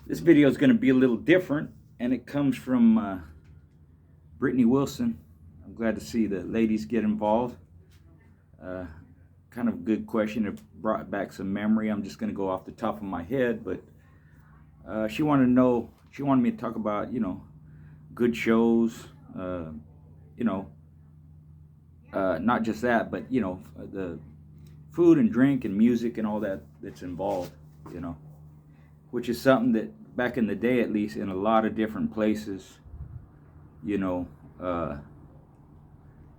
This video is going to be a little different, and it comes from Brittany Wilson. I'm glad to see the ladies get involved. Kind of a good question. It brought back some memory. I'm just going to go off the top of my head, but she wanted to know. She wanted me to talk about, good shows. You know, not just that, but the food and drink and music and all that's involved. Which is something that back in the day, at least in a lot of different places, you know, uh,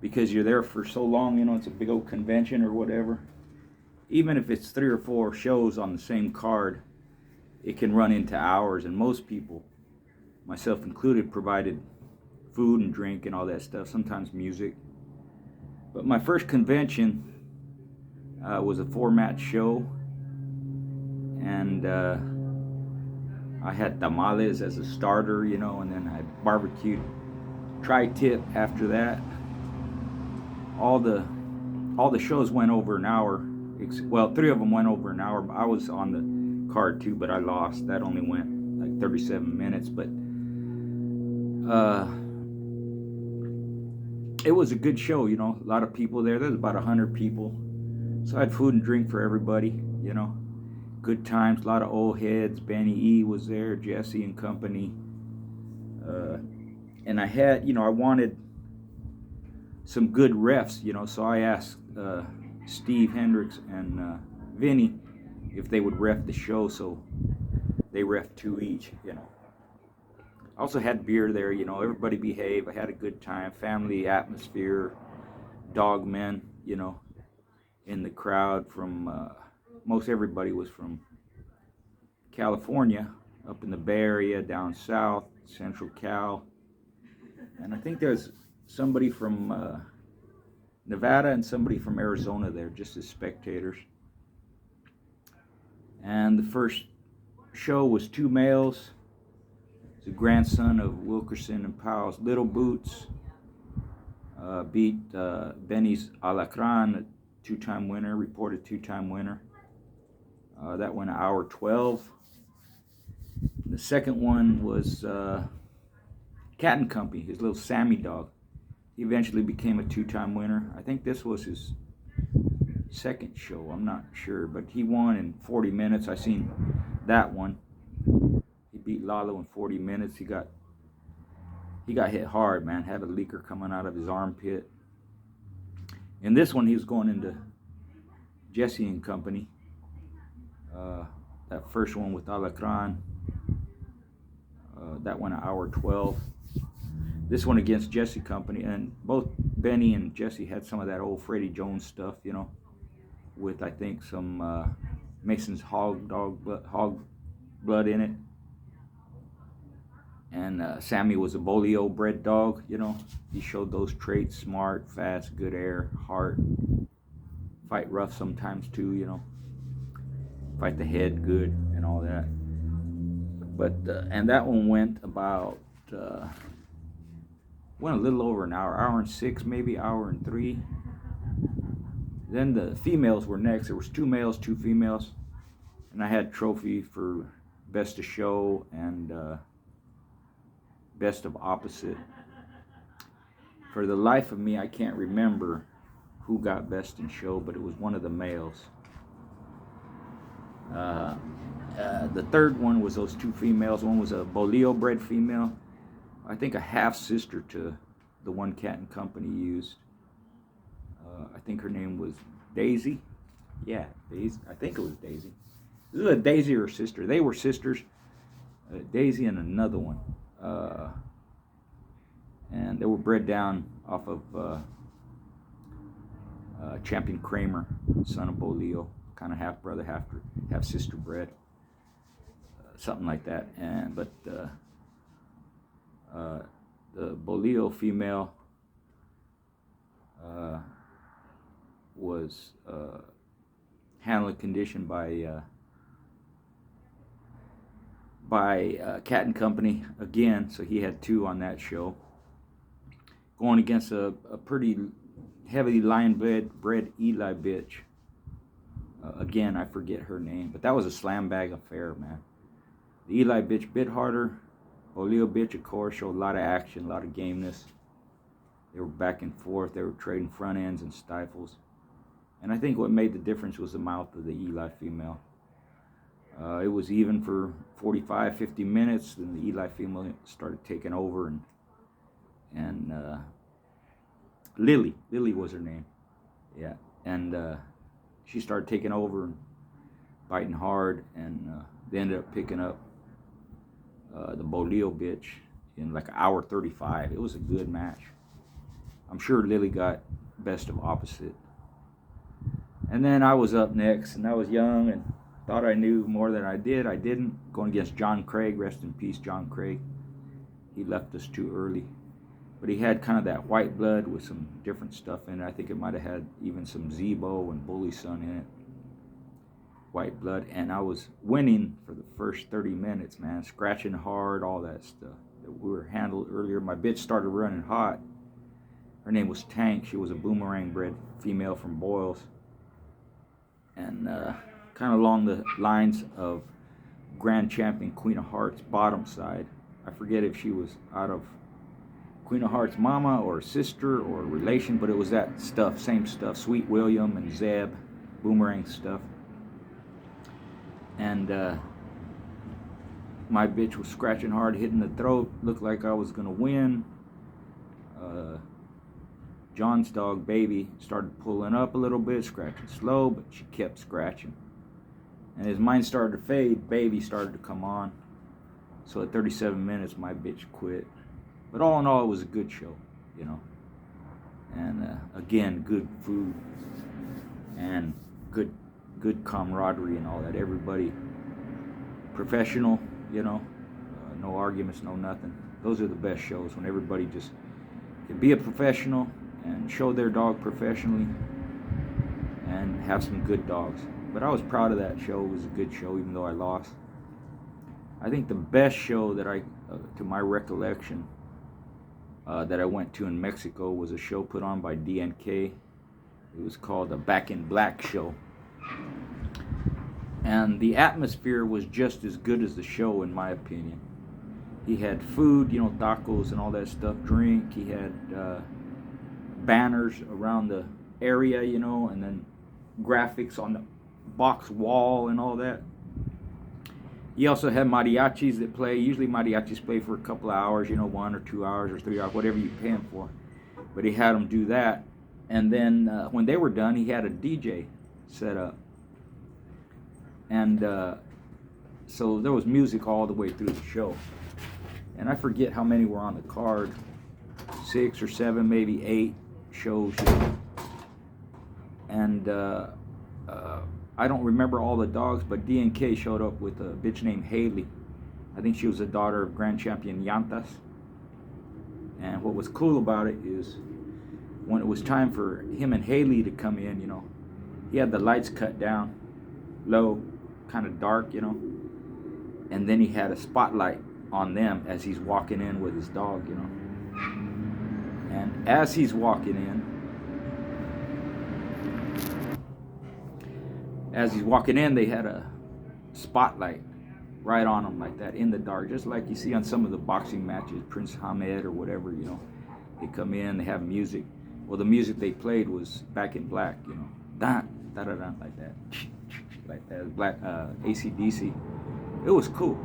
because you're there for so long, it's a big old convention or whatever. Even if it's 3 or 4 shows on the same card, it can run into hours. And most people, myself included, provided food and drink and all that stuff, sometimes music. But my first convention was a 4-match show. And I had tamales as a starter, and then I had barbecued tri-tip after that. All the shows went over an hour. Well, 3 of them went over an hour. I was on the card too, but I lost. That only went like 37 minutes. But it was a good show, a lot of people there. There's about 100 people. So I had food and drink for everybody, Good times, a lot of old heads. Benny E was there, Jesse and company. And I had, I wanted some good refs, so I asked Steve Hendricks and Vinny if they would ref the show, so they ref 2 each, I also had beer there, everybody behaved. I had a good time, family atmosphere, dog men, in the crowd from, most everybody was from California, up in the Bay Area, down south, Central Cal. And I think there's somebody from Nevada and somebody from Arizona there, just as spectators. And the first show was 2 males. The grandson of Wilkerson and Powell's Little Boots. Beat Benny's Alacran, a 2-time winner, reported 2-time winner. That went an hour 12. The second one was Cat and Company, his little Sammy dog. He eventually became a 2-time winner. I think this was his second show, I'm not sure, but he won in 40 minutes. I seen that one. He beat Lalo in 40 minutes. He got hit hard, man. Had a leaker coming out of his armpit. In this one, he was going into Jesse and Company. That first one with Alacran, that went an hour 12. This one against Jesse Company, and both Benny and Jesse had some of that old Freddie Jones stuff, with I think some Mason's hog blood in it. And Sammy was a Bolio bred dog, He showed those traits: smart, fast, good air, heart, fight rough sometimes too, Fight the head good and all that. But and that one went about went a little over an hour and 6, maybe hour and 3. Then the females were next. There was 2 males, 2 females, and I had trophy for best of show and best of opposite. For the life of me, I can't remember who got best in show, but it was one of the males. The third one was those 2 females. One was a Bolio bred female, I think a half sister to the one Cat and Company used. I think her name was Daisy. Yeah, Daisy. I think it was Daisy. This is a Daisy or sister. They were sisters. Daisy and another one. And they were bred down off of Champion Kramer, son of Bolio, kind of half brother, half sister bred, something like that. And but the Bolio female was handled conditioned by Cat and Company again, so he had 2 on that show, going against a pretty heavily lion bred Eli bitch. Again, I forget her name, but that was a slam bag affair, man. The Eli bitch bit harder. Bolillo bitch, of course, showed a lot of action, a lot of gameness. They were back and forth. They were trading front ends and stifles. And I think what made the difference was the mouth of the Eli female. It was even for 45, 50 minutes. Then the Eli female started taking over, and Lily was her name. Yeah, and she started taking over and biting hard, and they ended up picking up the Bolillo bitch in like an hour 35. It was a good match. I'm sure Lily got best of opposite. And then I was up next, and I was young and thought I knew more than I did. I didn't. Going against John Craig, rest in peace, John Craig. He left us too early. But he had kind of that white blood with some different stuff in it. I think it might have had even some Zebo and Bully Sun in it. White blood. And I was winning for the first 30 minutes, man. Scratching hard, all that stuff that we were handled earlier. My bitch started running hot. Her name was Tank. She was a boomerang bred female from Boyles. And kind of along the lines of Grand Champion Queen of Hearts bottom side. I forget if she was out of Queen of Hearts mama or sister or relation, but it was that stuff, same stuff, Sweet William and Zeb, boomerang stuff. And my bitch was scratching hard, hitting the throat, looked like I was gonna win. John's dog, Baby, started pulling up a little bit, scratching slow, but she kept scratching. And as mine started to fade, Baby started to come on. So at 37 minutes, my bitch quit. But all in all, it was a good show, you know. And again, good food and good camaraderie and all that. Everybody professional, you know, no arguments, no nothing. Those are the best shows, when everybody just can be a professional and show their dog professionally and have some good dogs. But I was proud of that show. It was a good show, even though I lost. I think the best show that to my recollection, that I went to in Mexico was a show put on by DNK. It was called the Back in Black show. And the atmosphere was just as good as the show, in my opinion. He had food, you know, tacos and all that stuff, drink. He had banners around the area, you know, and then graphics on the box wall and all that. He also had mariachis that play. Usually mariachis play for a couple of hours, you know, 1 or 2 hours or 3 hours, whatever you pay him for. But he had them do that. And then when they were done, he had a DJ set up. And so there was music all the way through the show. And I forget how many were on the card. 6 or 7, maybe 8 shows. And I don't remember all the dogs, but DNK showed up with a bitch named Haley. I think she was a daughter of Grand Champion Llantas. And what was cool about it is when it was time for him and Haley to come in, you know, he had the lights cut down, low, kind of dark, you know. And then he had a spotlight on them as he's walking in with his dog, you know. And as he's walking in, they had a spotlight right on him like that in the dark, just like you see on some of the boxing matches, Prince Hamed or whatever, you know. They come in, they have music. Well, the music they played was Back in Black, you know. Da-da-da, like that. Like that, black AC/DC. It was cool.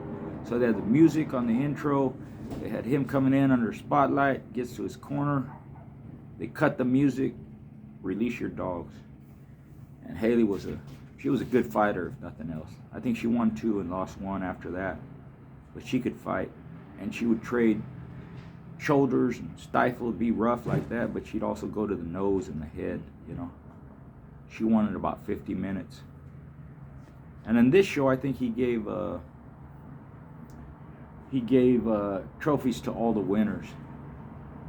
So they had the music on the intro. They had him coming in under spotlight, gets to his corner. They cut the music, release your dogs. And Haley was a good fighter, if nothing else. I think she won 2 and lost 1 after that. But she could fight. And she would trade shoulders and stifle, be rough like that, but she'd also go to the nose and the head, you know. She won in about 50 minutes. And in this show, I think he gave trophies to all the winners.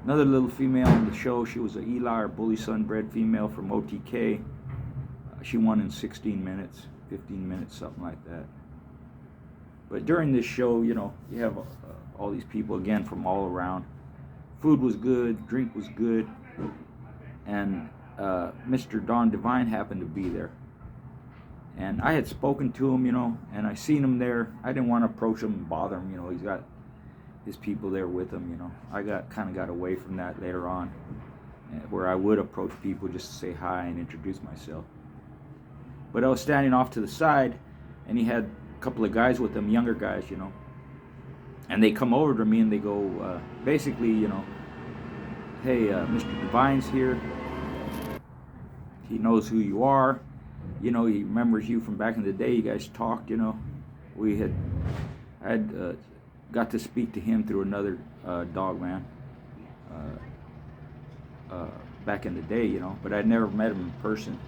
Another little female on the show, she was an Eli or Bully Sun bred female from OTK. She won in 16 minutes, 15 minutes, something like that. But during this show, you know, you have all these people again from all around. Food was good, drink was good, and Mr. Don Divine happened to be there. And I had spoken to him, and I seen him there. I didn't want to approach him and bother him, he's got his people there with him. I got away from that later on, where I would approach people just to say hi and introduce myself. But I was standing off to the side, and he had a couple of guys with him, younger guys, and they come over to me and they go, basically, hey, Mr. Divine's here. He knows who you are. He remembers you from back in the day. You guys talked, I had got to speak to him through another dog man back in the day, but I'd never met him in person.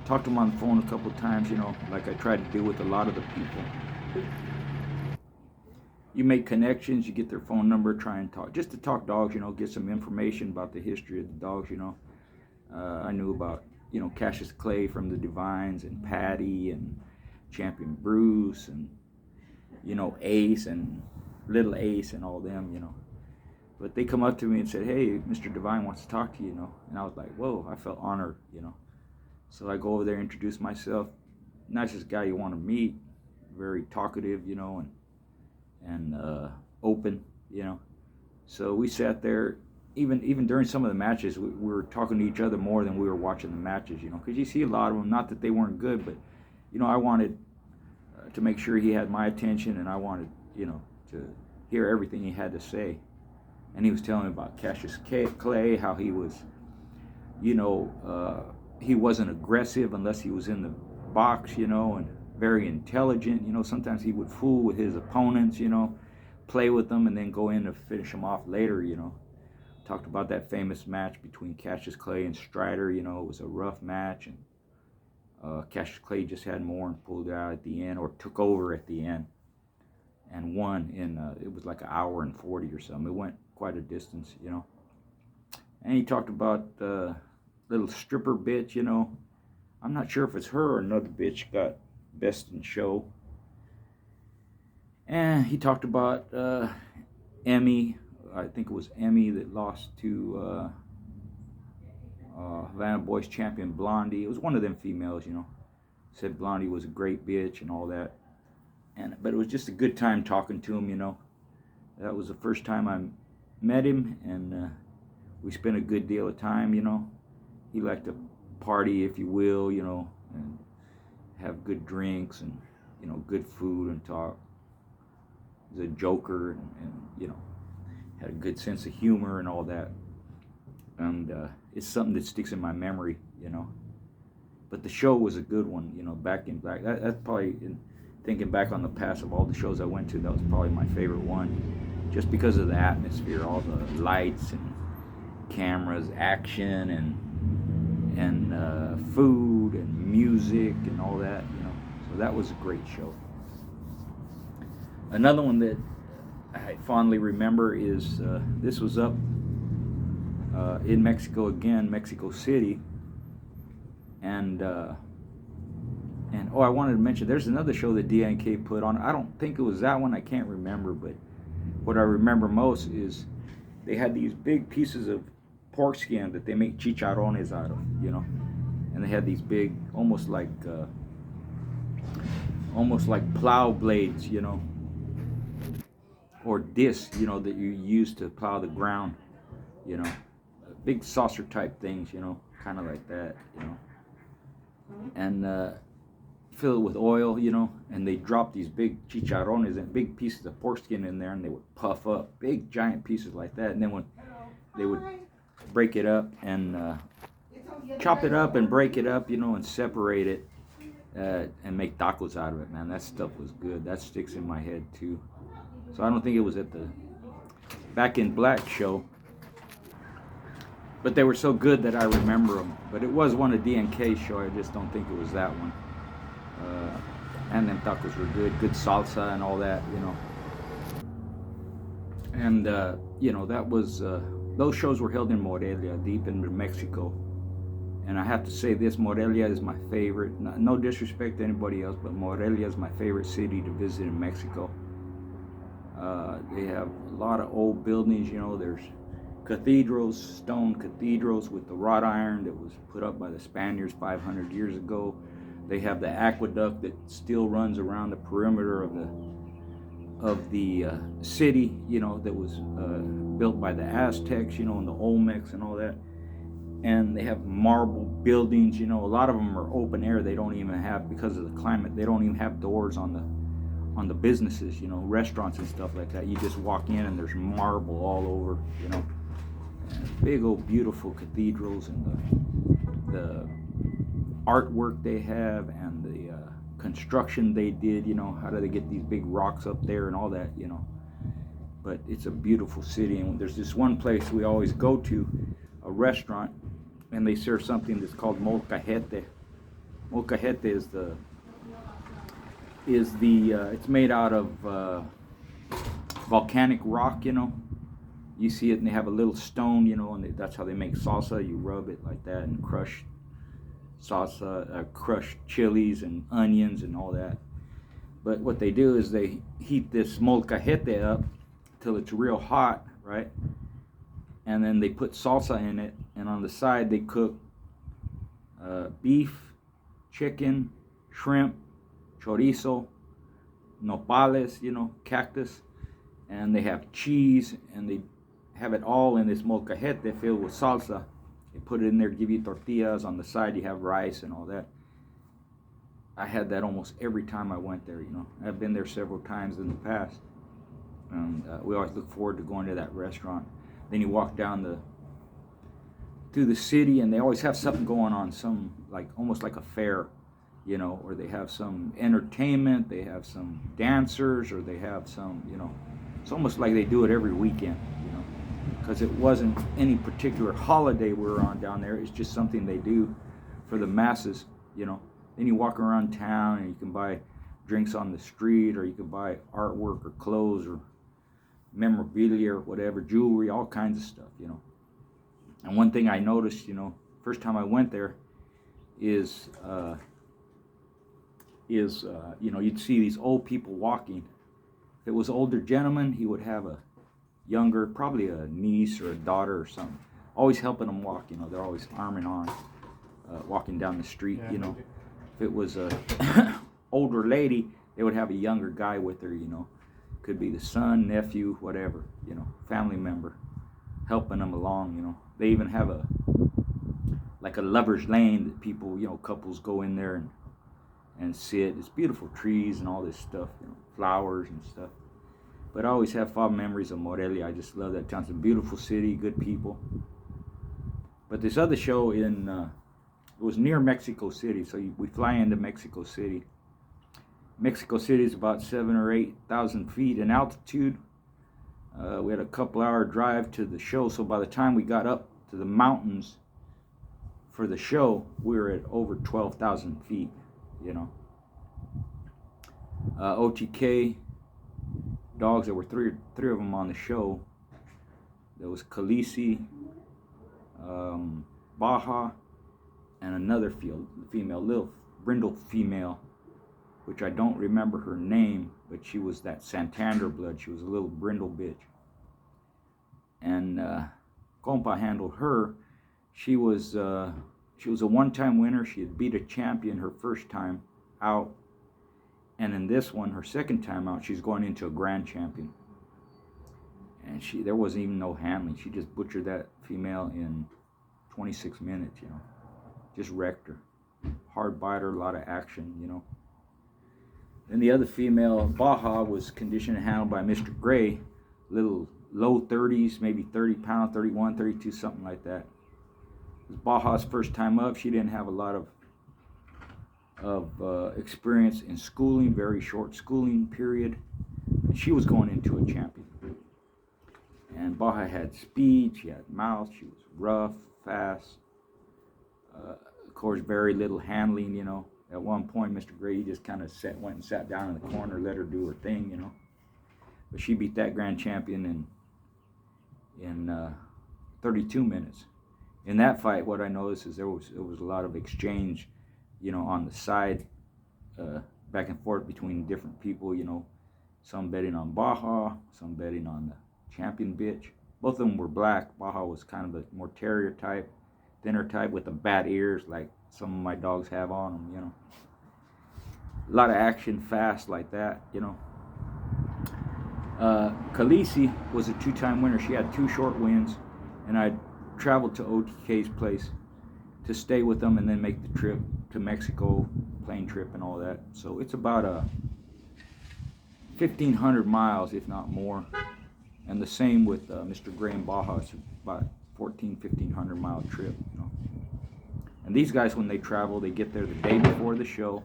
Talked to him on the phone a couple of times, like I tried to do with a lot of the people. You make connections, you get their phone number, try and talk, just to talk dogs, get some information about the history of the dogs, I knew about, Cassius Clay from the Divines, and Patty, and Champion Bruce, and, Ace, and Little Ace, and all them, But they come up to me and said, hey, Mr. Divine wants to talk to you, And I was like, whoa, I felt honored, So I go over there, introduce myself. Nicest guy you want to meet, very talkative, and open, So we sat there, even during some of the matches, we were talking to each other more than we were watching the matches, because you see a lot of them, not that they weren't good, but, I wanted to make sure he had my attention, and I wanted, to hear everything he had to say. And he was telling me about Cassius Clay, how he was, he wasn't aggressive unless he was in the box, and very intelligent. Sometimes he would fool with his opponents, play with them and then go in to finish them off later, Talked about that famous match between Cassius Clay and Strider, it was a rough match, and Cassius Clay just had more and pulled it out at the end, or took over at the end and won in, it was like an hour and 40 or something. It went quite a distance, And he talked about little stripper bitch, I'm not sure if it's her or another bitch got best in show. And he talked about Emmy. I think it was Emmy that lost to Havana Boys champion Blondie. It was one of them females, Said Blondie was a great bitch and all that. But it was just a good time talking to him, That was the first time I met him, and we spent a good deal of time, He liked to party, if you will, and have good drinks and, good food and talk. He was a joker and had a good sense of humor and all that. And it's something that sticks in my memory, But the show was a good one, Back in Black. That's probably, thinking back on the past of all the shows I went to, that was probably my favorite one. Just because of the atmosphere, all the lights and cameras, action, and food and music and all that, So that was a great show. Another one that I fondly remember is this was up in Mexico again, Mexico City, and I wanted to mention there's another show that DNK put on. I don't think it was that one. I can't remember, but what I remember most is they had these big pieces of pork skin that they make chicharrones out of, and they had these big, almost like plow blades, or discs, that you use to plow the ground, big saucer type things, kind of like that, and fill it with oil, and they drop these big chicharrones and big pieces of pork skin in there, and they would puff up, big giant pieces like that, and then when they would break it up and chop it up and break it up, and separate it and make tacos out of it, man. That stuff was good. That sticks in my head too. So I don't think it was at the Back in Black show, but they were so good that I remember them. But it was one of DNK's show. I just don't think it was that one. And them tacos were good salsa and all that, And that was those shows were held in Morelia, deep in Mexico. And I have to say this, Morelia is my favorite. No disrespect to anybody else, but Morelia is my favorite city to visit in Mexico. They have a lot of old buildings, there's cathedrals, stone cathedrals with the wrought iron that was put up by the Spaniards 500 years ago. They have the aqueduct that still runs around the perimeter of the city, you know, that was built by the Aztecs, you know, and the Olmecs and all that. And they have marble buildings, you know. A lot of them are open air. They don't even have, because of the climate, they don't even have doors on the businesses, you know, restaurants and stuff like that. You just walk in and there's marble all over, you know. And big old beautiful cathedrals, and the artwork they have, and the construction they did, you know. How do they get these big rocks up there and all that, you know. But it's a beautiful city. And there's this one place we always go to, a restaurant, and they serve something that's called molcajete. Molcajete is the it's made out of volcanic rock, you know. You see it, and they have a little stone, you know, and that's how they make salsa. You rub it like that and crush salsa, crushed chilies and onions and all that. But what they do is they heat this molcajete up till it's real hot, right? And then they put salsa in it, and on the side they cook beef, chicken, shrimp, chorizo, nopales, you know, cactus, and they have cheese, and they have it all in this molcajete filled with salsa. They put it in there, give you tortillas. On the side you have rice and all that. I had that almost every time I went there, you know. I've been there several times in the past, and we always look forward to going to that restaurant. Then you walk down through the city, and they always have something going on, some like almost like a fair, you know, or they have some entertainment, they have some dancers, or they have some, you know, it's almost like they do it every weekend, you know, because it wasn't any particular holiday we were on down there. It's just something they do for the masses, you know. Then you walk around town, and you can buy drinks on the street, or you can buy artwork or clothes or memorabilia or whatever, jewelry, all kinds of stuff, you know. And one thing I noticed, you know, first time I went there is you know, you'd see these old people walking. If it was an older gentleman, he would have a younger, probably a niece or a daughter or something, always helping them walk, you know. They're always arm in arm, walking down the street, you know. If it was a older lady, they would have a younger guy with her, you know. Could be the son, nephew, whatever, you know, family member, helping them along, you know. They even have like a lover's lane that people, you know, couples go in there and sit. It's beautiful trees and all this stuff, you know, flowers and stuff. But I always have fond memories of Morelia. I just love that town. It's a beautiful city, good people. But this other show it was near Mexico City, so we fly into Mexico City. Mexico City is about 7,000 or 8,000 feet in altitude. We had a couple-hour drive to the show, so by the time we got up to the mountains for the show, we were at over 12,000 feet, you know. OTK dogs, there were three of them on the show. There was Khaleesi, Baja, and another female, little brindle female, which I don't remember her name, but she was that Santander blood. She was a little brindle bitch. And Compa handled her. She was a one-time winner. She had beat a champion her first time out. And in this one, her second time out, she's going into a grand champion. And there wasn't even no handling. She just butchered that female in 26 minutes, you know. Just wrecked her. Hard biter, a lot of action, you know. And the other female, Baja, was conditioned and handled by Mr. Gray, little low 30s, maybe 30 pounds, 31, 32, something like that. It was Baja's first time up. She didn't have a lot of experience in schooling, very short schooling period. And she was going into a champion. And Baja had speed, she had mouth, she was rough, fast. Of course, very little handling, you know. At one point, Mr. Gray just kind of went and sat down in the corner, let her do her thing, you know. But she beat that grand champion in 32 minutes. In that fight, what I noticed is there was a lot of exchange, you know, on the side, back and forth between different people, you know. Some betting on Baja, some betting on the champion bitch. Both of them were black. Baja was kind of a more terrier type, thinner type with the bad ears like some of my dogs have on them, you know. a lot of action, fast like that, you know. Khaleesi was a 2-time winner. She had 2 short wins, and I traveled to OTK's place to stay with them and then make the trip to Mexico, plane trip and all that. So it's about 1,500 miles, if not more. And the same with Mr. Graham Baja. It's about 1,500 mile trip, you know. And these guys, when they travel, they get there the day before the show,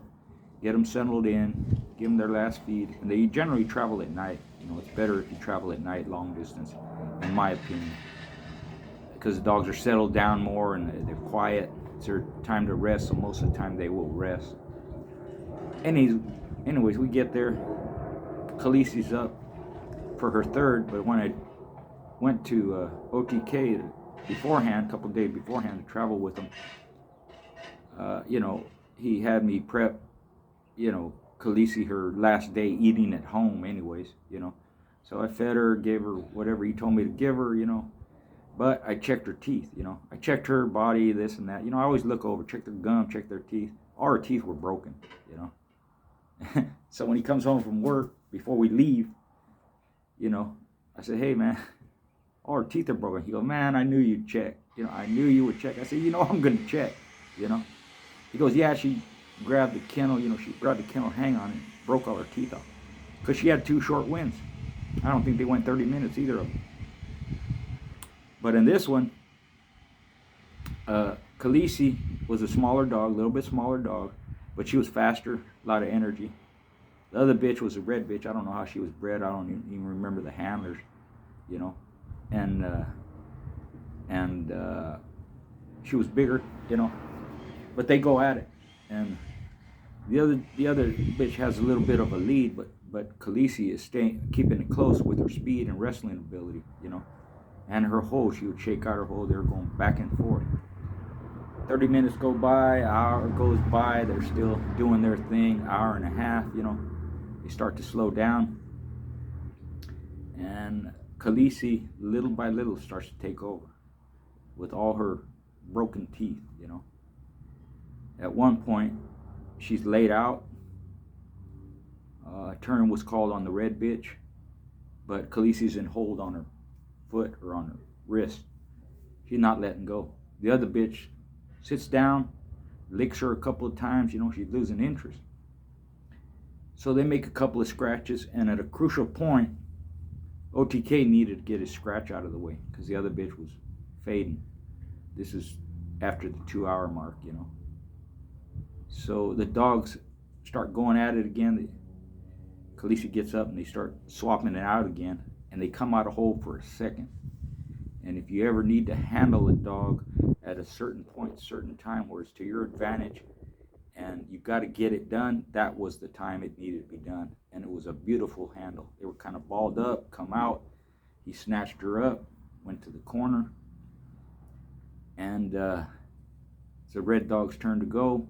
get them settled in, give them their last feed, and they generally travel at night. You know, it's better if you travel at night, long distance, in my opinion, because the dogs are settled down more and they're quiet. It's their time to rest, so most of the time they will rest. Anyways, we get there. Khaleesi's up for her 3rd, but when I went to OTK beforehand, a couple of days beforehand, to travel with him, you know, he had me prep, you know, Khaleesi her last day eating at home anyways, you know. So I fed her, gave her whatever he told me to give her, you know. But I checked her teeth, you know. I checked her body, this and that. You know, I always look over, check their gum, check their teeth. All her teeth were broken, you know. So when he comes home from work, before we leave, you know, I said, hey, man, all her teeth are broken. He goes, man, I knew you'd check. You know, I knew you would check. I said, you know, I'm going to check, you know. He goes, yeah, she grabbed the kennel, you know, she grabbed the kennel hang on and broke all her teeth off. Because she had 2 short wins. I don't think they went 30 minutes, either of them. But in this one, Khaleesi was a smaller dog, a little bit smaller dog, but she was faster, a lot of energy. The other bitch was a red bitch. I don't know how she was bred. I don't even remember the handlers, you know. And she was bigger, you know. But they go at it. And the other bitch has a little bit of a lead, but Khaleesi is keeping it close with her speed and wrestling ability, you know. And her hold, she would shake out her hold. They were going back and forth. 30 minutes go by, an hour goes by, they're still doing their thing, hour and a half, you know. They start to slow down. And Khaleesi, little by little, starts to take over with all her broken teeth, you know. At one point, she's laid out. A turn was called on the red bitch, but Khaleesi's in hold on her foot or on her wrist. She's not letting go. The other bitch sits down, licks her a couple of times, you know, she's losing interest. So they make a couple of scratches, and at a crucial point, OTK needed to get his scratch out of the way because the other bitch was fading. This is after the 2-hour mark, you know. So the dogs start going at it again. Khaleesi gets up and they start swapping it out again, and they come out of hold for a second. And if you ever need to handle a dog at a certain point, certain time where it's to your advantage and you've got to get it done, that was the time it needed to be done. And it was a beautiful handle. They were kind of balled up, come out. He snatched her up, went to the corner, and it's the red dog's turn to go.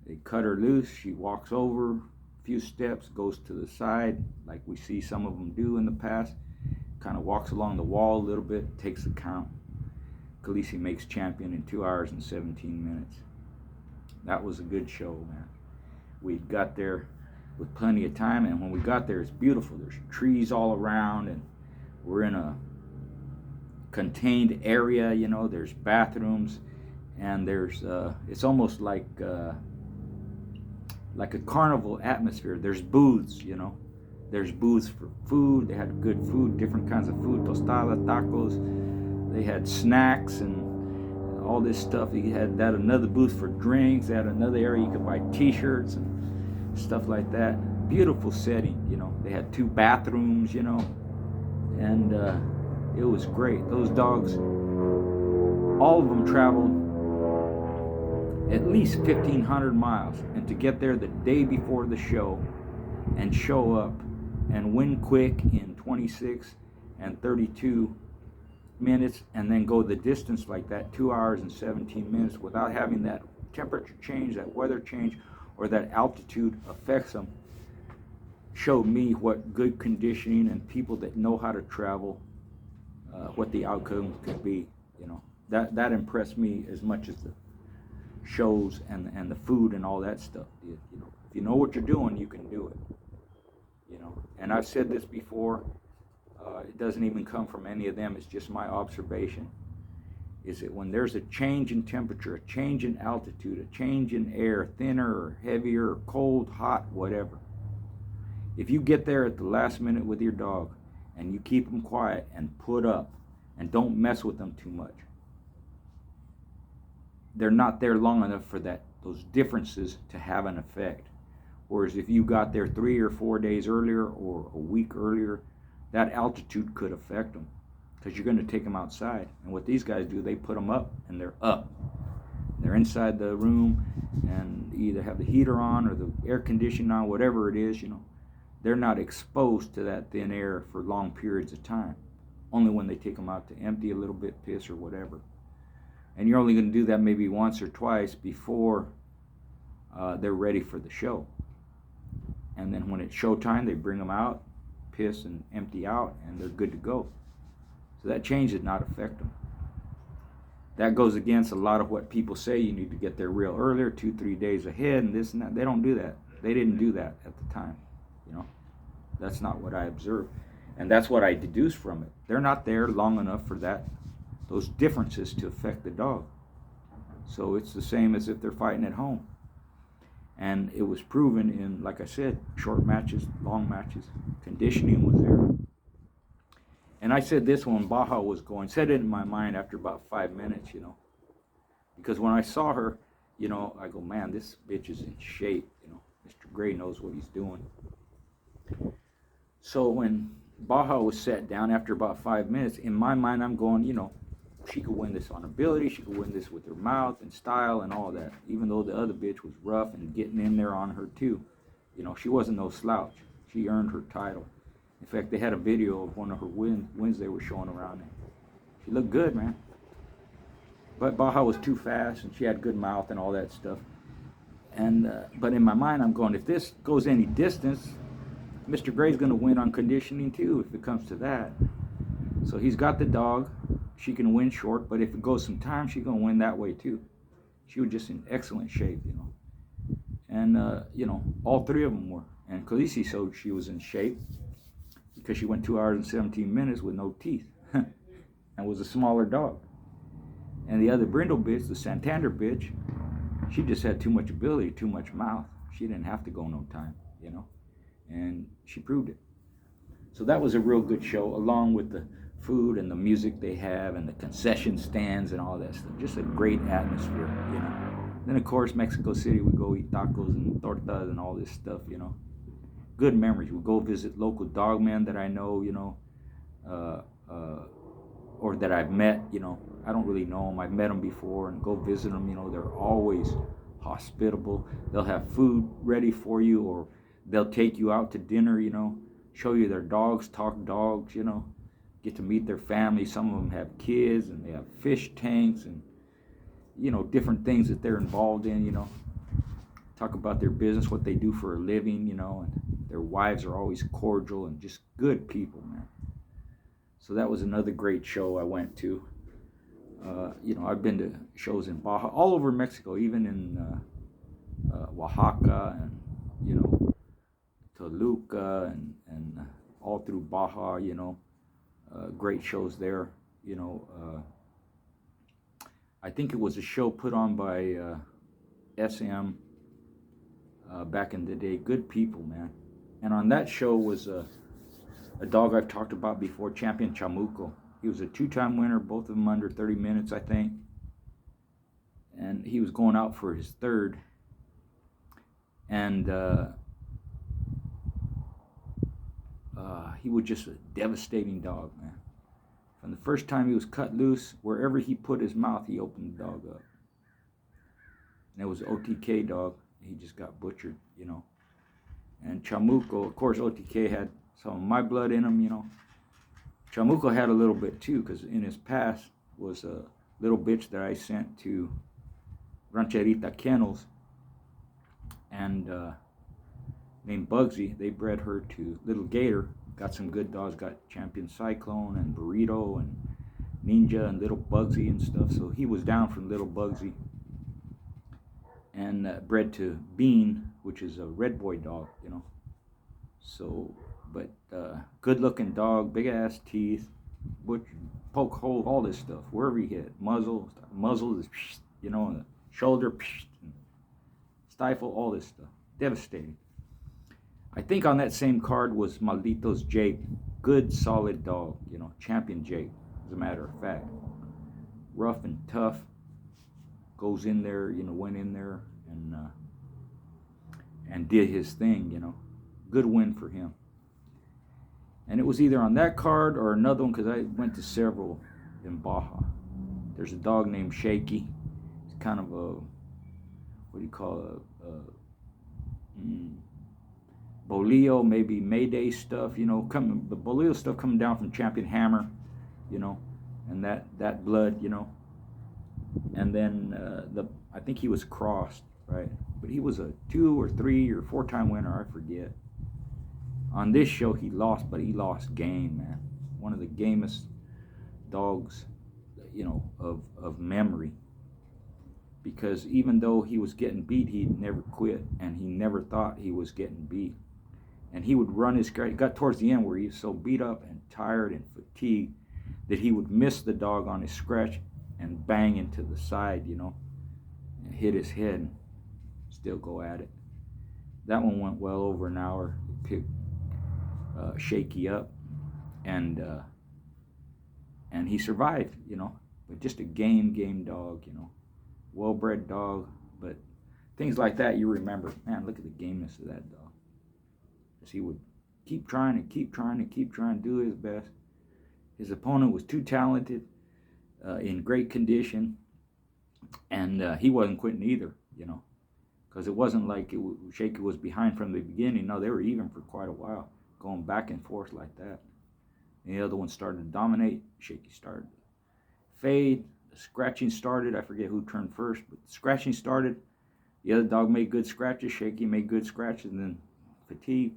They cut her loose. She walks over a few steps, goes to the side like we see some of them do in the past, kind of walks along the wall a little bit, takes the count. Khaleesi makes champion in 2 hours and 17 minutes. That was a good show, man. We got there with plenty of time, and when we got there, it's beautiful. There's trees all around, and we're in a contained area, you know. There's bathrooms, and there's it's almost like a carnival atmosphere. There's booths, you know. There's booths for food. They had good food, different kinds of food, tostada, tacos. They had snacks and all this stuff. They had that another booth for drinks. They had another area you could buy t-shirts and stuff like that. Beautiful setting, you know. They had 2 bathrooms, you know, and it was great. Those dogs, all of them traveled at least 1,500 miles, and to get there the day before the show and show up and win quick in 26 and 32 minutes, and then go the distance like that, 2 hours and 17 minutes, without having that temperature change, that weather change, or that altitude affects them, showed me what good conditioning and people that know how to travel, what the outcomes could be. You know, that impressed me as much as the shows and the food and all that stuff did. You know, if you know what you're doing, you can do it. You know, and I've said this before. It doesn't even come from any of them. It's just my observation. Is that when there's a change in temperature, a change in altitude, a change in air, thinner or heavier, or cold, hot, whatever. If you get there at the last minute with your dog and you keep them quiet and put up and don't mess with them too much, they're not there long enough for those differences to have an effect. Whereas if you got there 3 or 4 days earlier or a week earlier, that altitude could affect them because you're going to take them outside. And what these guys do, they put them up and they're up. They're inside the room and either have the heater on or the air conditioning on, whatever it is, you know. They're not exposed to that thin air for long periods of time. Only when they take them out to empty a little bit, piss or whatever. And you're only going to do that maybe once or twice before they're ready for the show. And then when it's showtime, they bring them out, piss and empty out, and they're good to go. So that change did not affect them. That goes against a lot of what people say. You need to get there real earlier, 2-3 days ahead, and this and that. They don't do that. They didn't do that at the time. You know, that's not what I observed, and that's what I deduced from it. They're not there long enough for those differences to affect the dog. So it's the same as if they're fighting at home. And it was proven in, like I said, short matches, long matches. Conditioning was there. And I said this when Baja was going, said it in my mind after about 5 minutes, you know. Because when I saw her, you know, I go, man, this bitch is in shape, you know. Mr. Gray knows what he's doing. So when Baja was set down after about 5 minutes, in my mind I'm going, you know, she could win this on ability, she could win this with her mouth and style and all that. Even though the other bitch was rough and getting in there on her too. You know, she wasn't no slouch. She earned her title. In fact, they had a video of one of her wins they were showing around there. She looked good, man. But Baja was too fast and she had good mouth and all that stuff. And but in my mind I'm going, if this goes any distance, Mr. Gray's going to win on conditioning too if it comes to that. So he's got the dog. She can win short, but if it goes some time, she's going to win that way too. She was just in excellent shape, you know. And, you know, all three of them were. And Khaleesi showed she was in shape because she went 2 hours and 17 minutes with no teeth and was a smaller dog. And the other brindle bitch, the Santander bitch, she just had too much ability, too much mouth. She didn't have to go no time, you know. And she proved it. So that was a real good show, along with the food and the music they have and the concession stands and all that stuff. Just a great atmosphere, you know. Then of course Mexico City, we go eat tacos and tortas and all this stuff, you know. Good memories. We go visit local dogmen that I know, you know, or that I've met, you know. I don't really know them. I've met them before and go visit them, you know. They're always hospitable. They'll have food ready for you, or they'll take you out to dinner, you know, show you their dogs, talk dogs, you know. Get to meet their family. Some of them have kids and they have fish tanks and, you know, different things that they're involved in, you know. Talk about their business, what they do for a living, you know, and their wives are always cordial and just good people, man. So that was another great show I went to. You know, I've been to shows in Baja, all over Mexico, even in Oaxaca and, you know, Toluca and all through Baja, you know. Great shows there, you know. I think it was a show put on by SM back in the day. Good people, man. And on that show was a dog I've talked about before, Champion Chamuco. He was a 2-time winner, both of them under 30 minutes, I think. And he was going out for his third. And he was just a devastating dog, man. From the first time he was cut loose, wherever he put his mouth, he opened the dog up. And it was an OTK dog. He just got butchered, you know. And Chamuco, of course, OTK had some of my blood in him, you know. Chamuco had a little bit too, because in his past was a little bitch that I sent to Rancherita Kennels, and named Bugsy. They bred her to Little Gator. Got some good dogs, got Champion Cyclone and Burrito and Ninja and Little Bugsy and stuff. So he was down from Little Bugsy. and bred to Bean, which is a red boy dog, you know. So, but good looking dog, big ass teeth, butch, poke hole, all this stuff. Wherever he hit, muzzle is, you know, shoulder, stifle, all this stuff. Devastating. I think on that same card was Maldito's Jake. Good, solid dog, you know, champion Jake, as a matter of fact. Rough and tough. Goes in there, you know, went in there and did his thing, you know. Good win for him. And it was either on that card or another one, because I went to several in Baja. There's a dog named Shaky. It's kind of a, what do you call Bolillo, maybe Mayday stuff, you know, the Bolillo stuff coming down from Champion Hammer, you know, and that blood, you know. And then I think he was crossed, right? But he was a 2 or 3 or 4-time winner, I forget. On this show he lost, but he lost game, man. One of the gamest dogs, you know, of memory. Because even though he was getting beat, he never quit, and he never thought he was getting beat. And he would run his scratch. It got towards the end where he was so beat up and tired and fatigued that he would miss the dog on his scratch and bang into the side, you know, and hit his head and still go at it. That one went well over an hour. It picked Shaky up, and he survived, you know. But just a game dog, you know, well-bred dog. But things like that, you remember, man, look at the gameness of that dog. Because he would keep trying to do his best. His opponent was too talented, in great condition, and he wasn't quitting either, you know, because it wasn't like Shaky was behind from the beginning. No, they were even for quite a while, going back and forth like that. And the other one started to dominate. Shaky started to fade. The scratching started. I forget who turned first, but the scratching started. The other dog made good scratches. Shaky made good scratches, and then fatigue.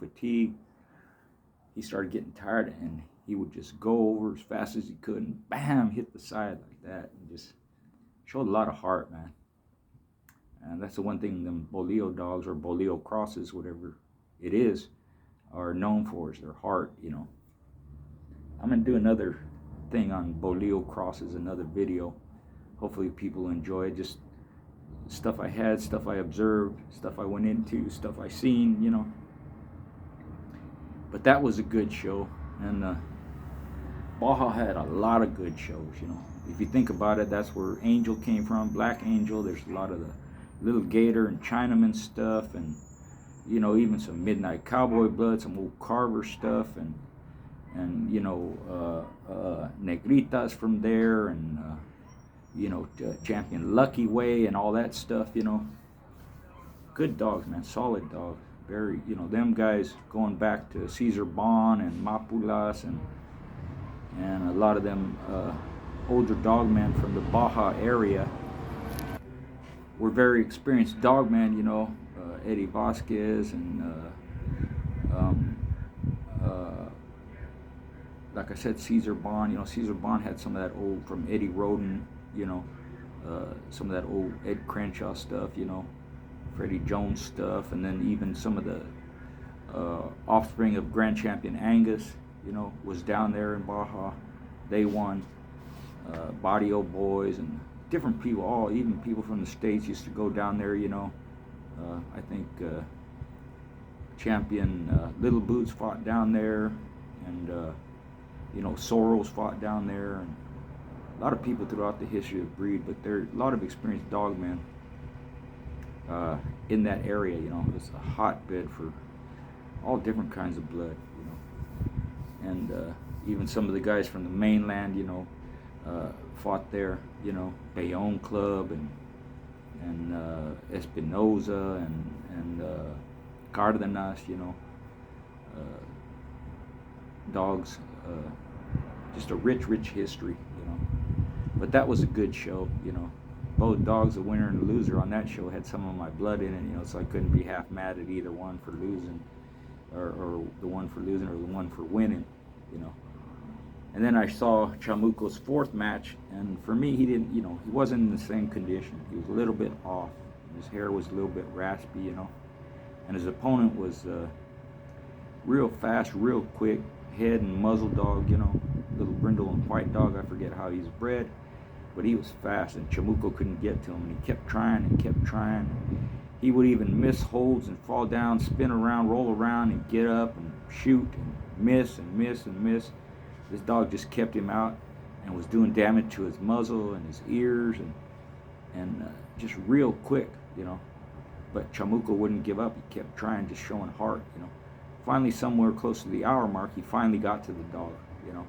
He started getting tired, and he would just go over as fast as he could and bam, hit the side like that. And just showed a lot of heart, man. And that's the one thing them Bolillo dogs or Bolillo crosses, whatever it is, are known for, is their heart, you know. I'm going to do another thing on Bolillo crosses, another video. Hopefully people enjoy it. Just stuff I had, stuff I observed, stuff I went into, stuff I seen, you know. But that was a good show. And Baja had a lot of good shows, you know. If you think about it, that's where Angel came from, Black Angel. There's a lot of the Little Gator and Chinaman stuff, and, you know, even some Midnight Cowboy blood, some old Carver stuff, and you know, Negritas from there, and, you know, Champion Lucky Way and all that stuff, you know. Good dogs, man, solid dogs. Very, you know, them guys going back to Cesar Bon and Mapulas and a lot of them older dogmen from the Baja area were very experienced dogmen, you know, Eddie Vasquez and like I said, Cesar Bon. You know, Cesar Bon had some of that old from Eddie Roden, you know, some of that old Ed Crenshaw stuff, you know, Freddie Jones stuff, and then even some of the offspring of Grand Champion Angus, you know, was down there in Baja. They won. Barrio Boys and different people, even people from the States used to go down there, you know. I think Champion Little Boots fought down there, and you know, Soros fought down there, and a lot of people throughout the history of the breed, but there are a lot of experienced dogmen in that area, you know. It's a hotbed for all different kinds of blood, you know. And even some of the guys from the mainland, you know, fought there, you know, Bayonne Club and Espinoza and Cardenas, you know, dogs, just a rich history, you know. But that was a good show, you know. Both dogs, the winner and the loser on that show, had some of my blood in it, you know, so I couldn't be half mad at either one for losing, or the one for losing or the one for winning, you know. And then I saw Chamuco's 4th match, and for me, he didn't, you know, he wasn't in the same condition. He was a little bit off. His hair was a little bit raspy, you know. And his opponent was real fast, real quick, head and muzzle dog, you know, little brindle and white dog. I forget how he's bred, but he was fast, and Chamuco couldn't get to him, and he kept trying and kept trying. He would even miss holds and fall down, spin around, roll around, and get up and shoot and miss and miss and miss. This dog just kept him out and was doing damage to his muzzle and his ears, and just real quick, you know. But Chamuco wouldn't give up. He kept trying, just showing heart, you know. Finally, somewhere close to the hour mark, he finally got to the dog, you know.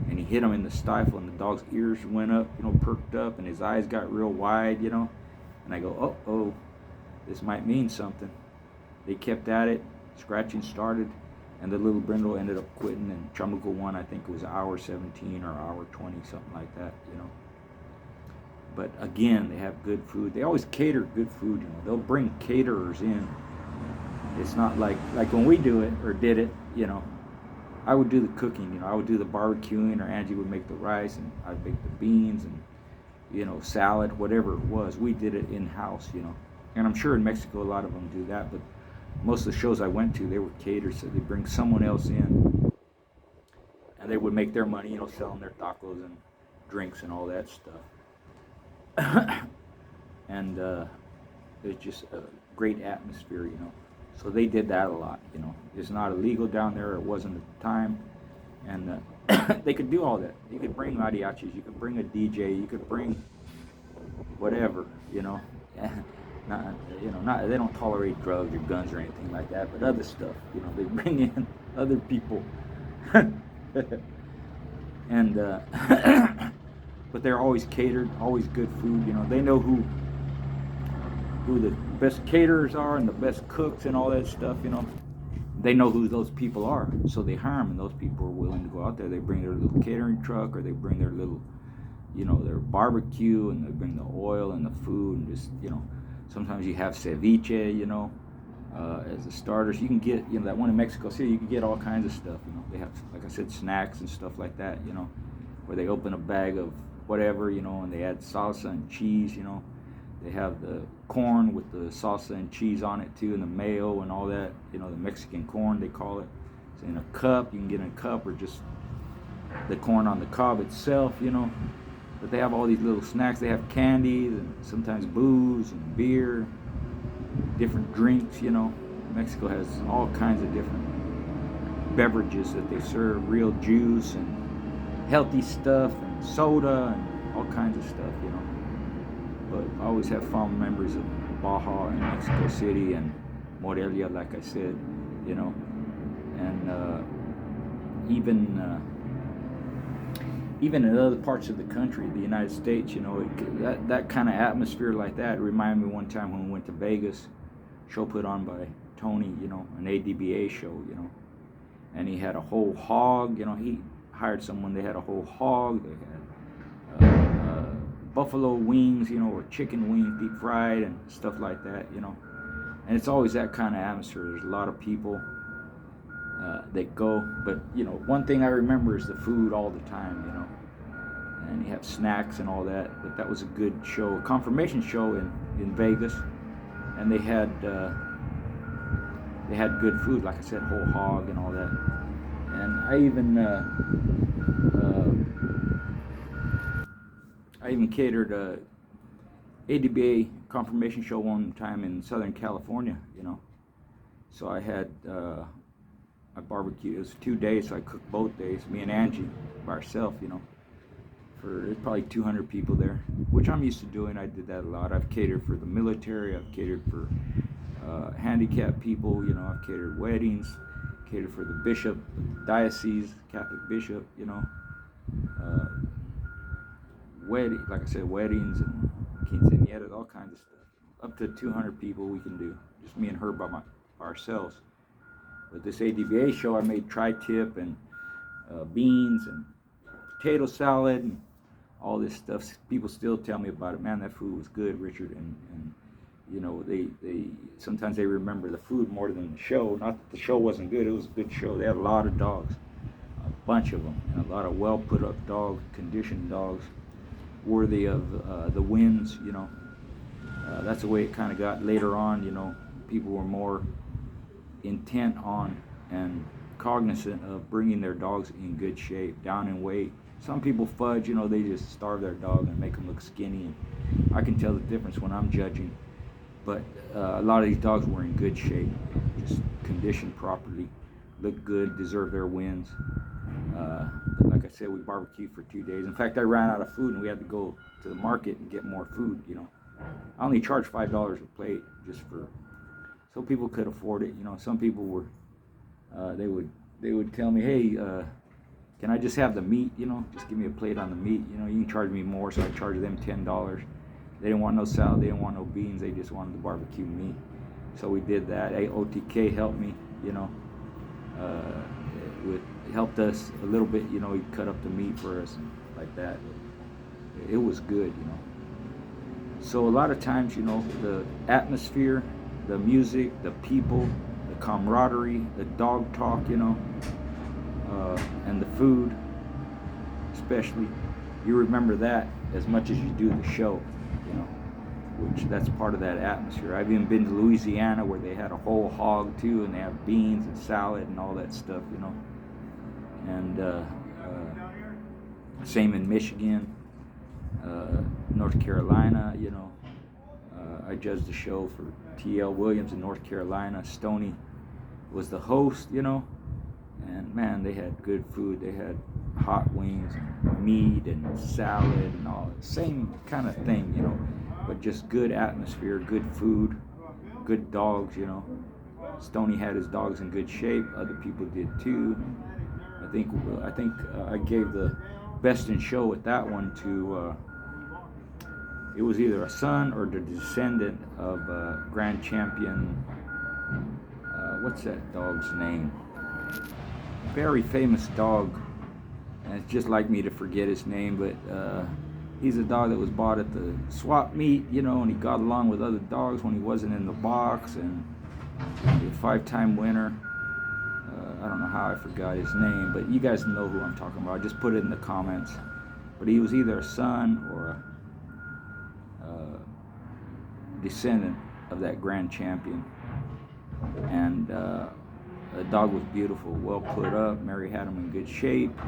And he hit him in the stifle, and the dog's ears went up, you know, perked up, and his eyes got real wide, you know. And I go, oh, this might mean something. They kept at it, scratching started, and the little brindle ended up quitting, and Chamuco won. I think it was hour 17 or hour 20, something like that, you know. But again, they have good food. They always cater good food, you know. They'll bring caterers in. It's not like when we do it or did it, you know. I would do the cooking, you know. I would do the barbecuing, or Angie would make the rice, and I'd make the beans and, you know, salad, whatever it was. We did it in-house, you know. And I'm sure in Mexico a lot of them do that, but most of the shows I went to, they were catered, so they bring someone else in, and they would make their money, you know, selling their tacos and drinks and all that stuff. And it's just a great atmosphere, you know. So they did that a lot, you know. It's not illegal down there. It wasn't at the time. And they could do all that. You could bring mariachis. You could bring a DJ. You could bring whatever, you know. Not, you know, not, they don't tolerate drugs or guns or anything like that, but other stuff, you know. They bring in other people. And but they're always catered, always good food, you know. They know who the best caterers are and the best cooks and all that stuff, you know. They know who those people are, so they hire them, and those people are willing to go out there. They bring their little catering truck, or they bring their little, you know, their barbecue, and they bring the oil and the food, and just, you know, sometimes you have ceviche, you know, as the starters. You can get, you know, that one in Mexico City, you can get all kinds of stuff, you know. They have, like I said, snacks and stuff like that, you know, where they open a bag of whatever, you know, and they add salsa and cheese, you know. They have the corn with the salsa and cheese on it too, and the mayo and all that, you know, the Mexican corn, they call it. It's in a cup. You can get in a cup, or just the corn on the cob itself, you know. But they have all these little snacks. They have candies and sometimes booze and beer, different drinks, you know. Mexico has all kinds of different beverages that they serve, real juice and healthy stuff and soda and all kinds of stuff, you know. But I always have fond memories of Baja and Mexico City and Morelia, like I said, you know. And even in other parts of the country, the United States, you know, that kind of atmosphere like that reminded me one time when we went to Vegas, show put on by Tony, you know, an ADBA show, you know. And he had a whole hog, you know. He hired someone, they had a whole hog, they had buffalo wings, you know, or chicken wings, deep fried and stuff like that, you know. And it's always that kind of atmosphere. There's a lot of people that go, but, you know, one thing I remember is the food all the time, you know. And you have snacks and all that, but that was a good show, a confirmation show in Vegas. And they had good food, like I said, whole hog and all that. And I even catered a ADBA confirmation show one time in Southern California, you know. So I had I barbecued. It was 2 days, so I cooked both days, me and Angie by ourselves, you know. There's probably 200 people there, which I'm used to doing. I did that a lot. I've catered for the military. I've catered for handicapped people, you know. I've catered weddings, catered for the bishop, diocese, Catholic bishop, you know. Like I said, weddings and quinceañeras, all kinds of stuff. Up to 200 people we can do. Just me and her by ourselves. But this ADBA show, I made tri-tip and beans and potato salad and all this stuff. People still tell me about it. Man, that food was good, Richard. And you know, they sometimes they remember the food more than the show. Not that the show wasn't good. It was a good show. They had a lot of dogs, a bunch of them, and a lot of well put up dogs, conditioned dogs, worthy of the wins, you know. That's the way it kind of got later on. People were more intent on and cognizant of bringing their dogs in good shape, down in weight. Some people fudge, they just starve their dog and make them look skinny. And I can tell the difference when I'm judging. But a lot of these dogs were in good shape, just conditioned properly, looked good, deserved their wins. But like I said, we barbecued for 2 days. In fact, I ran out of food and we had to go to the market and get more food. I only charged $5 a plate just so people could afford it. Some people were, they would tell me, hey, can I just have the meat? Just give me a plate on the meat. You can charge me more, so I charged them $10. They didn't want no salad, they didn't want no beans, they just wanted the barbecue meat. So we did that. OTK helped me, it helped us a little bit, he cut up the meat for us and like that. It was good, So a lot of times, the atmosphere, the music, the people, the camaraderie, the dog talk, and the food, especially, you remember that as much as you do the show, which that's part of that atmosphere. I've even been to Louisiana where they had a whole hog too, and they have beans and salad and all that stuff, and same in Michigan, North Carolina, I judged the show for T.L. Williams in North Carolina. Stoney was the host, and man, they had good food. They had hot wings and meat and salad and all, same kind of thing, but just good atmosphere, good food, good dogs, Stoney had his dogs in good shape. Other people did too. I think I gave the best in show at that one to it was either a son or the descendant of grand champion, what's that dog's name? Very famous dog, and it's just like me to forget his name, but he's a dog that was bought at the swap meet, and he got along with other dogs when he wasn't in the box, and a 5-time winner. I don't know how I forgot his name, but you guys know who I'm talking about. I just put it in the comments. But he was either a son or a descendant of that grand champion. And the dog was beautiful, well put up. Mary had him in good shape.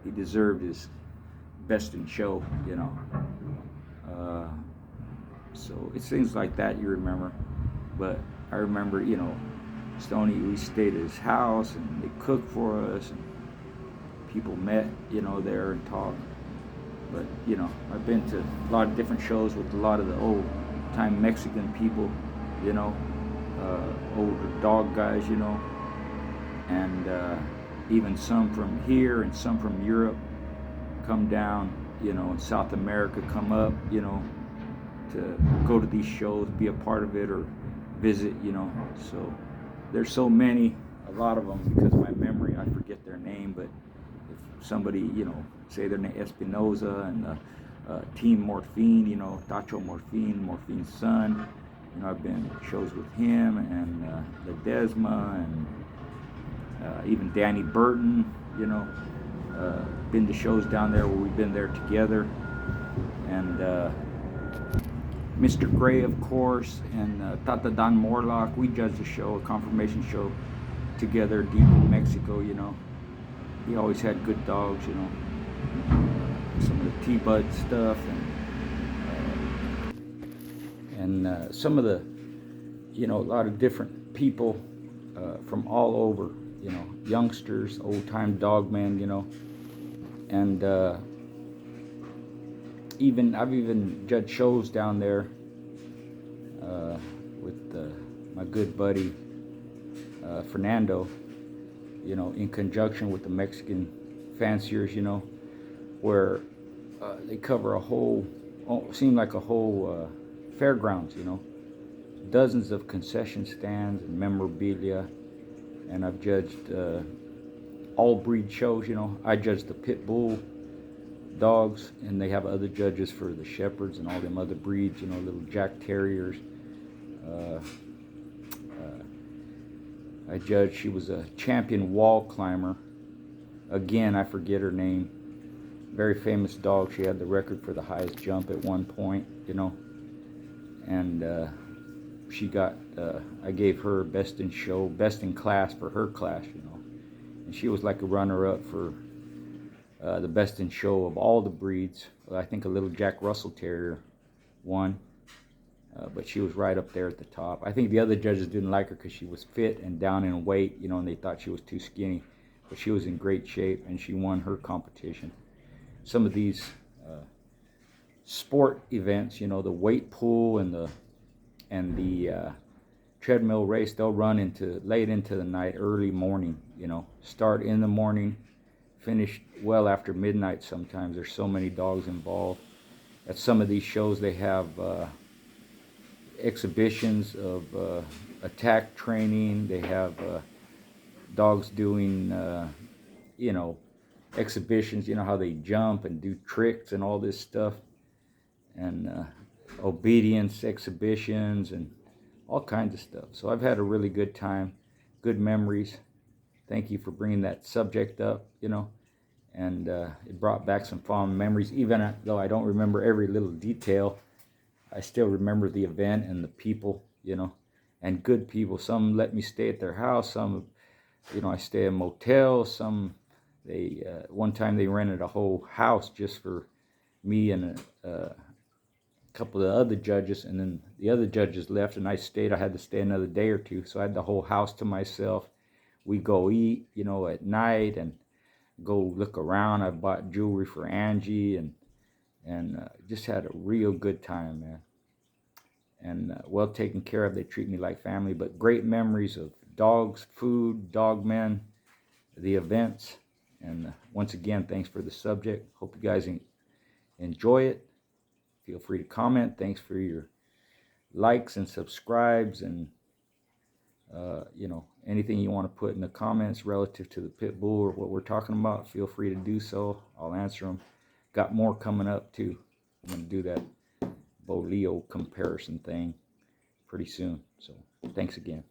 He deserved his best in show, so it's things like that you remember. But I remember, Stoney, we stayed at his house and they cooked for us and people met, there and talked. But, I've been to a lot of different shows with a lot of the old time Mexican people, older dog guys, and even some from here and some from Europe come down, in South America come up, to go to these shows, be a part of it or visit, so there's so many, a lot of them, because of my memory, I forget their name, but if somebody, say their name, Espinoza and Team Morphine, Tacho Morphine, Morphine's son, I've been to shows with him and Ledesma and even Danny Burton, been to shows down there where we've been there together, and Mr. Gray, of course, and Tata Don Morlock. We judged a show, a confirmation show, together deep in Mexico, He always had good dogs, some of the T-Bud stuff, and some of the, a lot of different people from all over, youngsters, old-time dogmen, and I've even judged shows down there with my good buddy Fernando, in conjunction with the Mexican fanciers, where they cover a whole, seemed like a whole fairgrounds, dozens of concession stands and memorabilia, and I've judged all breed shows, I judged the pit bull dogs, and they have other judges for the shepherds and all them other breeds, little Jack Terriers. I judged, she was a champion wall climber. Again, I forget her name. Very famous dog. She had the record for the highest jump at one point, and she got, I gave her best in show, best in class for her class, you know. And she was like a runner-up for the best in show of all the breeds. I think a little Jack Russell Terrier won, but she was right up there at the top. I think the other judges didn't like her because she was fit and down in weight, you know, and they thought she was too skinny. But she was in great shape, and she won her competition. Some of these sport events, you know, the weight pool and the treadmill race, they'll run into late into the night, early morning, you know, start in the morning, finish well after midnight sometimes. There's so many dogs involved. At some of these shows, they have exhibitions of attack training. They have dogs doing, you know, exhibitions, you know, how they jump and do tricks and all this stuff. And obedience exhibitions and all kinds of stuff. So I've had a really good time, good memories. Thank you for bringing that subject up, you know, and it brought back some fond memories. Even though I don't remember every little detail, I still remember the event and the people, you know, and good people. Some let me stay at their house. Some, you know, I stay in motels. Some, they, one time they rented a whole house just for me and a couple of the other judges, and then the other judges left and I stayed. I had to stay another day or two, so I had the whole house to myself. We go eat, you know, at night and go look around. I bought jewelry for Angie and just had a real good time, man. And well taken care of. They treat me like family. But great memories of dogs, food, dog men, the events. And once again, thanks for the subject. Hope you guys enjoy it. Feel free to comment. Thanks for your likes and subscribes, and you know, anything you want to put in the comments relative to the pit bull or what we're talking about, feel free to do so. I'll answer them. Got more coming up too. I'm going to do that Bo Leo comparison thing pretty soon. So thanks again.